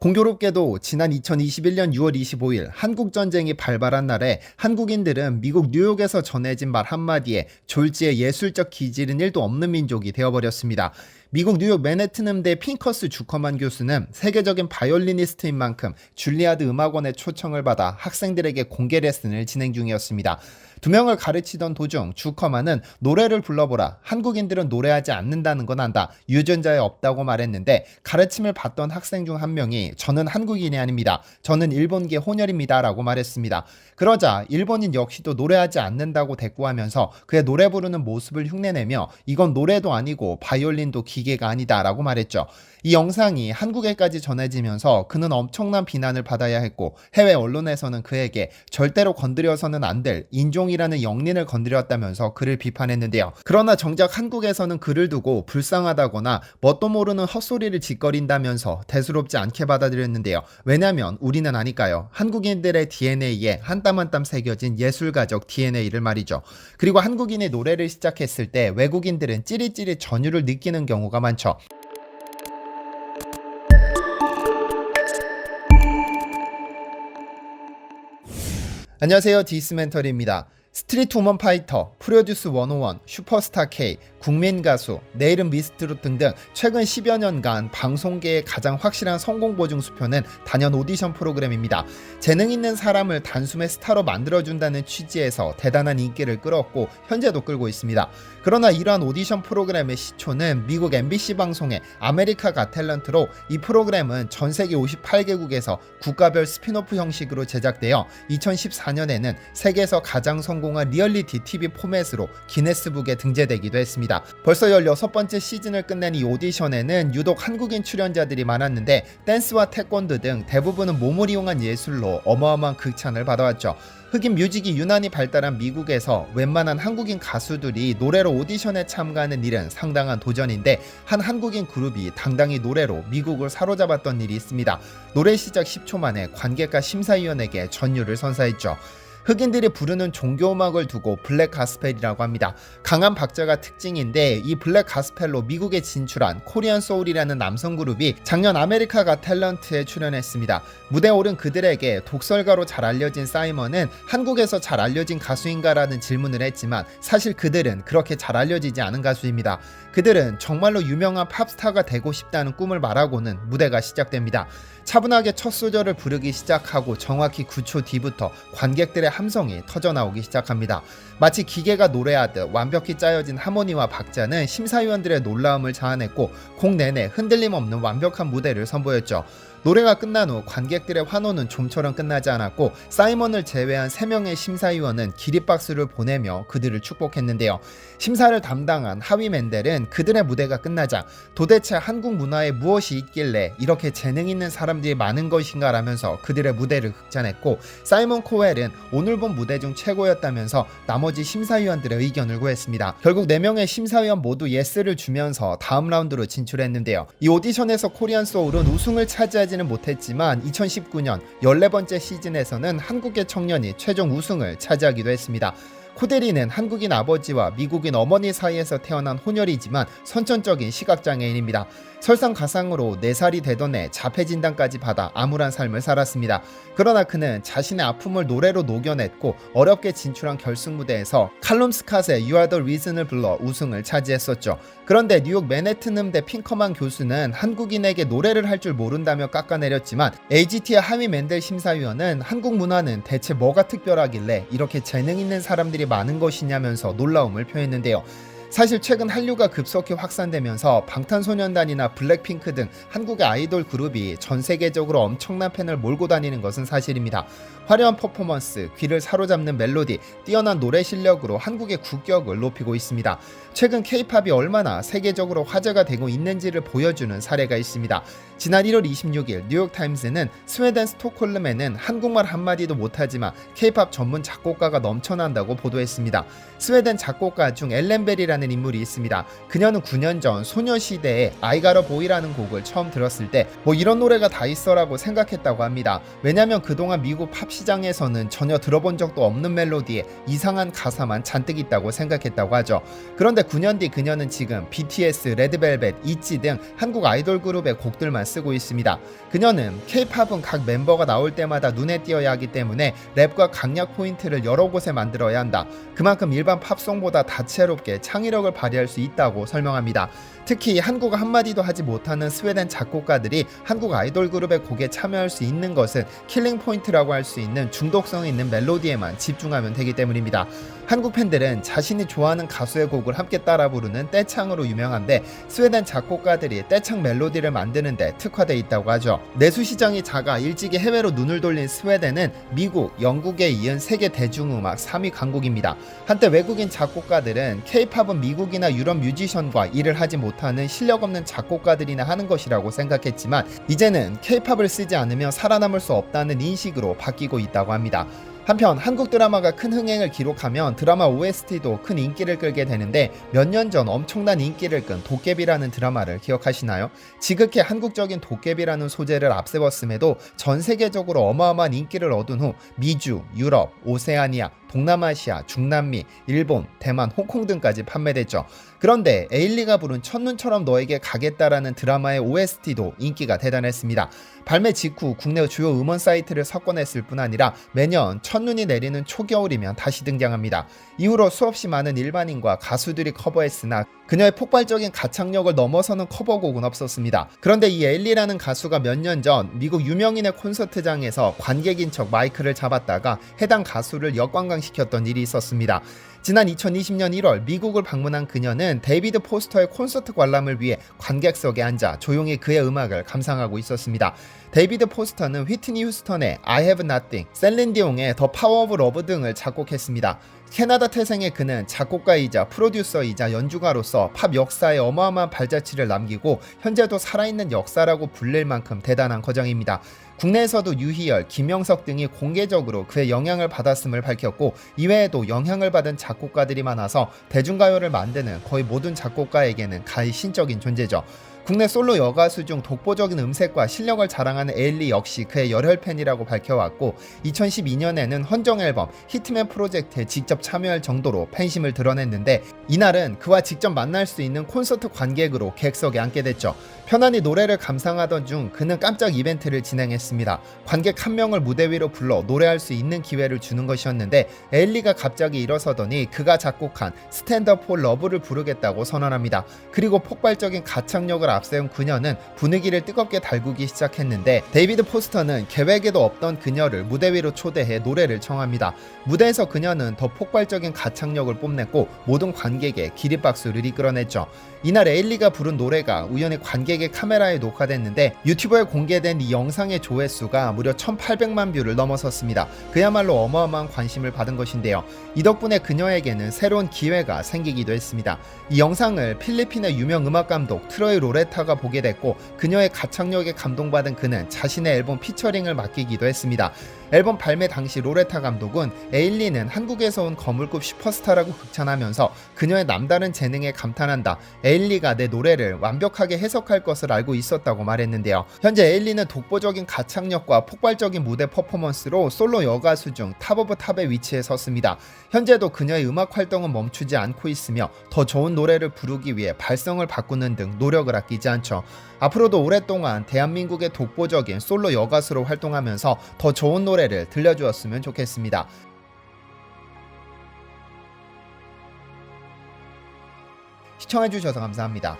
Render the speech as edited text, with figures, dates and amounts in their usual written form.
공교롭게도 지난 2021년 6월 25일 한국전쟁이 발발한 날에 한국인들은 미국 뉴욕에서 전해진 말 한마디에 졸지에 예술적 기질은 1도 없는 민족이 되어버렸습니다. 미국 뉴욕 맨해튼 음대 핑커스 주커만 교수는 세계적인 바이올리니스트인 만큼 줄리아드 음악원의 초청을 받아 학생들에게 공개 레슨을 진행 중이었습니다. 두 명을 가르치던 도중 주커만은 노래를 불러보라. 한국인들은 노래하지 않는다는 건 안다. 유전자에 없다고 말했는데 가르침을 받던 학생 중 한 명이 저는 한국인이 아닙니다. 저는 일본계 혼혈입니다. 라고 말했습니다. 그러자 일본인 역시도 노래하지 않는다고 대꾸하면서 그의 노래 부르는 모습을 흉내내며 이건 노래도 아니고 바이올린도 기계가 아니다. 라고 말했죠. 이 영상이 한국에까지 전해지면서 그는 엄청난 비난을 받아야 했고 해외 언론에서는 그에게 절대로 건드려서는 안 될 인종이라는 영린을 건드렸다면서 그를 비판했는데요. 그러나 정작 한국에서는 그를 두고 불쌍하다거나 뭣도 모르는 헛소리를 짓거린다면서 대수롭지 않게 받아들였는데요. 왜냐면 우리는 아니까요. 한국인들의 DNA에 한 땀 한 땀 새겨진 예술가적 DNA를 말이죠. 그리고 한국인이 노래를 시작했을 때 외국인들은 찌릿찌릿 전율을 느끼는 경우가 많죠. 안녕하세요. 디스멘터리입니다. 스트리트 우먼 파이터, 프로듀스 101, 슈퍼스타 K, 국민 가수, 내 이름 미스트롯 등등 최근 10여 년간 방송계의 가장 확실한 성공 보증 수표는 단연 오디션 프로그램입니다. 재능 있는 사람을 단숨에 스타로 만들어준다는 취지에서 대단한 인기를 끌었고 현재도 끌고 있습니다. 그러나 이러한 오디션 프로그램의 시초는 미국 MBC 방송의 아메리카 갓 탤런트로 이 프로그램은 전 세계 58개국에서 국가별 스피노프 형식으로 제작되어 2014년에는 세계에서 가장 성공한 리얼리티 TV 포맷으로 기네스북에 등재되기도 했습니다. 벌써 16번째 시즌을 끝낸 이 오디션에는 유독 한국인 출연자들이 많았는데 댄스와 태권도 등 대부분은 몸을 이용한 예술로 어마어마한 극찬을 받아왔죠. 흑인 뮤직이 유난히 발달한 미국에서 웬만한 한국인 가수들이 노래로 오디션에 참가하는 일은 상당한 도전인데 한 한국인 그룹이 당당히 노래로 미국을 사로잡았던 일이 있습니다. 노래 시작 10초 만에 관객과 심사위원에게 전율을 선사했죠. 흑인들이 부르는 종교음악을 두고 블랙 가스펠이라고 합니다. 강한 박자가 특징인데 이 블랙 가스펠로 미국에 진출한 코리안 소울이라는 남성 그룹이 작년 아메리카 갓 탤런트에 출연했습니다. 무대에 오른 그들에게 독설가로 잘 알려진 사이먼은 한국에서 잘 알려진 가수인가라는 질문을 했지만 사실 그들은 그렇게 잘 알려지지 않은 가수입니다. 그들은 정말로 유명한 팝스타가 되고 싶다는 꿈을 말하고는 무대가 시작됩니다. 차분하게 첫 소절을 부르기 시작하고 정확히 9초 뒤부터 관객들의 함성이 터져나오기 시작합니다. 마치 기계가 노래하듯 완벽히 짜여진 하모니와 박자는 심사위원들의 놀라움을 자아냈고 곡 내내 흔들림 없는 완벽한 무대를 선보였죠. 노래가 끝난 후 관객들의 환호는 좀처럼 끝나지 않았고 사이먼을 제외한 3명의 심사위원은 기립박수를 보내며 그들을 축복했는데요. 심사를 담당한 하위 맨델은 그들의 무대가 끝나자 도대체 한국 문화에 무엇이 있길래 이렇게 재능 있는 사람들이 많은 것인가 라면서 그들의 무대를 극찬했고 사이먼 코웰은 오늘 본 무대 중 최고였다면서 나머지 심사위원들의 의견을 구했습니다. 결국 4명의 심사위원 모두 예스를 주면서 다음 라운드로 진출했는데요. 이 오디션에서 코리안 소울은 우승을 차지하지 는 못했지만 2019년 14번째 시즌에서는 한국계 청년이 최종 우승을 차지하기도 했습니다. 코데리는 한국인 아버지와 미국인 어머니 사이에서 태어난 혼혈이지만 선천적인 시각장애인입니다. 설상가상으로 4살이 되던 해 자폐 진단까지 받아 암울한 삶을 살았습니다. 그러나 그는 자신의 아픔을 노래로 녹여냈고 어렵게 진출한 결승 무대에서 칼럼 스캇의 You Are The Reason을 불러 우승을 차지했었죠. 그런데 뉴욕 맨해튼 음대 핑커만 교수는 한국인에게 노래를 할 줄 모른다며 깎아내렸지만 AGT의 하위 맨델 심사위원은 한국 문화는 대체 뭐가 특별하길래 이렇게 재능 있는 사람들이 많은 것이냐면서 놀라움을 표했는데요. 사실 최근 한류가 급속히 확산되면서 방탄소년단이나 블랙핑크 등 한국의 아이돌 그룹이 전 세계적으로 엄청난 팬을 몰고 다니는 것은 사실입니다. 화려한 퍼포먼스, 귀를 사로잡는 멜로디, 뛰어난 노래 실력으로 한국의 국격을 높이고 있습니다. 최근 K-팝이 얼마나 세계적으로 화제가 되고 있는지를 보여주는 사례가 있습니다. 지난 1월 26일 뉴욕타임스는 스웨덴 스톡홀름에는 한국말 한마디도 못하지만 K-팝 전문 작곡가가 넘쳐난다고 보도했습니다. 스웨덴 작곡가 중 엘렌벨이라는 A라는 인물이 있습니다. 그녀는 9년 전 소녀시대의 I Gotta Boy라는 곡을 처음 들었을 때 뭐 이런 노래가 다 있어라고 생각했다고 합니다. 왜냐면 그동안 미국 팝 시장에서는 전혀 들어본 적도 없는 멜로디에 이상한 가사만 잔뜩 있다고 생각했다고 하죠. 그런데 9년 뒤 그녀는 지금 BTS, 레드벨벳, 있지 등 한국 아이돌 그룹의 곡들만 쓰고 있습니다. 그녀는 K-팝은 각 멤버가 나올 때마다 눈에 띄어야 하기 때문에 랩과 강약 포인트를 여러 곳에 만들어야 한다. 그만큼 일반 팝송보다 다채롭게 창의력을 발휘할 수 있다고 설명합니다. 특히 한국어 한마디도 하지 못하는 스웨덴 작곡가들이 한국 아이돌 그룹의 곡에 참여할 수 있는 것은 킬링 포인트라고 할 수 있는 중독성 있는 멜로디에만 집중하면 되기 때문입니다. 한국 팬들은 자신이 좋아하는 가수의 곡을 함께 따라 부르는 떼창으로 유명한데 스웨덴 작곡가들이 떼창 멜로디를 만드는데 특화되어 있다고 하죠. 내수 시장이 작아 일찍이 해외로 눈을 돌린 스웨덴은 미국, 영국에 이은 세계 대중음악 3위 강국입니다. 한때 외국인 작곡가들은 K-팝은 미국이나 유럽 뮤지션과 일을 하지 못하는 실력 없는 작곡가들이나 하는 것이라고 생각했지만 이제는 K-팝을 쓰지 않으면 살아남을 수 없다는 인식으로 바뀌고 있다고 합니다. 한편 한국 드라마가 큰 흥행을 기록하면 드라마 OST도 큰 인기를 끌게 되는데 몇 년 전 엄청난 인기를 끈 도깨비라는 드라마를 기억하시나요? 지극히 한국적인 도깨비라는 소재를 앞세웠음에도 전 세계적으로 어마어마한 인기를 얻은 후 미주, 유럽, 오세아니아, 동남아시아, 중남미, 일본, 대만, 홍콩 등까지 판매됐죠. 그런데 에일리가 부른 첫눈처럼 너에게 가겠다라는 드라마의 OST도 인기가 대단했습니다. 발매 직후 국내 주요 음원 사이트를 석권했을 뿐 아니라 매년 첫눈이 내리는 초겨울이면 다시 등장합니다. 이후로 수없이 많은 일반인과 가수들이 커버했으나 그녀의 폭발적인 가창력을 넘어서는 커버곡은 없었습니다. 그런데 이 에일리라는 가수가 몇 년 전 미국 유명인의 콘서트장에서 관객인 척 마이크를 잡았다가 해당 가수를 역관광시켰던 일이 있었습니다. 지난 2020년 1월 미국을 방문한 그녀는 데이비드 포스터의 콘서트 관람을 위해 관객석에 앉아 조용히 그의 음악을 감상하고 있었습니다. 데이비드 포스터는 휘트니 휴스턴의 I Have Nothing, 셀린 디옹의 The Power of Love 등을 작곡했습니다. 캐나다 태생의 그는 작곡가이자 프로듀서이자 연주가로서 팝 역사에 어마어마한 발자취를 남기고 현재도 살아있는 역사라고 불릴 만큼 대단한 거장입니다. 국내에서도 유희열, 김영석 등이 공개적으로 그의 영향을 받았음을 밝혔고 이외에도 영향을 받은 작곡가들이 많아서 대중가요를 만드는 거의 모든 작곡가에게는 가히 신적인 존재죠. 국내 솔로 여가수 중 독보적인 음색과 실력을 자랑하는 에일리 역시 그의 열혈 팬이라고 밝혀왔고 2012년에는 헌정 앨범 히트맨 프로젝트에 직접 참여할 정도로 팬심을 드러냈는데 이날은 그와 직접 만날 수 있는 콘서트 관객으로 객석에 앉게 됐죠. 편안히 노래를 감상하던 중 그는 깜짝 이벤트를 진행했습니다. 관객 한 명을 무대 위로 불러 노래할 수 있는 기회를 주는 것이었는데 에일리가 갑자기 일어서더니 그가 작곡한 Stand Up for Love를 부르겠다고 선언합니다. 그리고 폭발적인 가창력을 앞세운 그녀는 분위기를 뜨겁게 달구기 시작했는데 데이비드 포스터는 계획에도 없던 그녀를 무대 위로 초대해 노래를 청합니다. 무대에서 그녀는 더 폭발적인 가창력을 뽐냈고 모든 관객의 기립박수를 이끌어냈죠. 이날 에일리가 부른 노래가 우연히 관객의 카메라에 녹화됐는데 유튜브에 공개된 이 영상의 조회수가 무려 1800만 뷰를 넘어섰습니다. 그야말로 어마어마한 관심을 받은 것인데요. 이 덕분에 그녀에게는 새로운 기회가 생기기도 했습니다. 이 영상을 필리핀의 유명 음악감독 트로이 로레타가 보게 됐고 그녀의 가창력에 감동받은 그는 자신의 앨범 피처링을 맡기기도 했습니다. 앨범 발매 당시 로레타 감독은 에일리는 한국에서 온 거물급 슈퍼스타라고 극찬하면서 그녀의 남다른 재능에 감탄한다. 에일리가 내 노래를 완벽하게 해석할 것을 알고 있었다고 말했는데요. 현재 에일리는 독보적인 가창력과 폭발적인 무대 퍼포먼스로 솔로 여가수 중 탑 오브 탑의 위치에 섰습니다. 현재도 그녀의 음악 활동은 멈추지 않고 있으며 더 좋은 노래를 부르기 위해 발성을 바꾸는 등 노력을 아끼지 않죠. 앞으로도 오랫동안 대한민국의 독보적인 솔로 여가수로 활동하면서 더 좋은 노래를 들려주었으면 좋겠습니다. 시청해주셔서 감사합니다.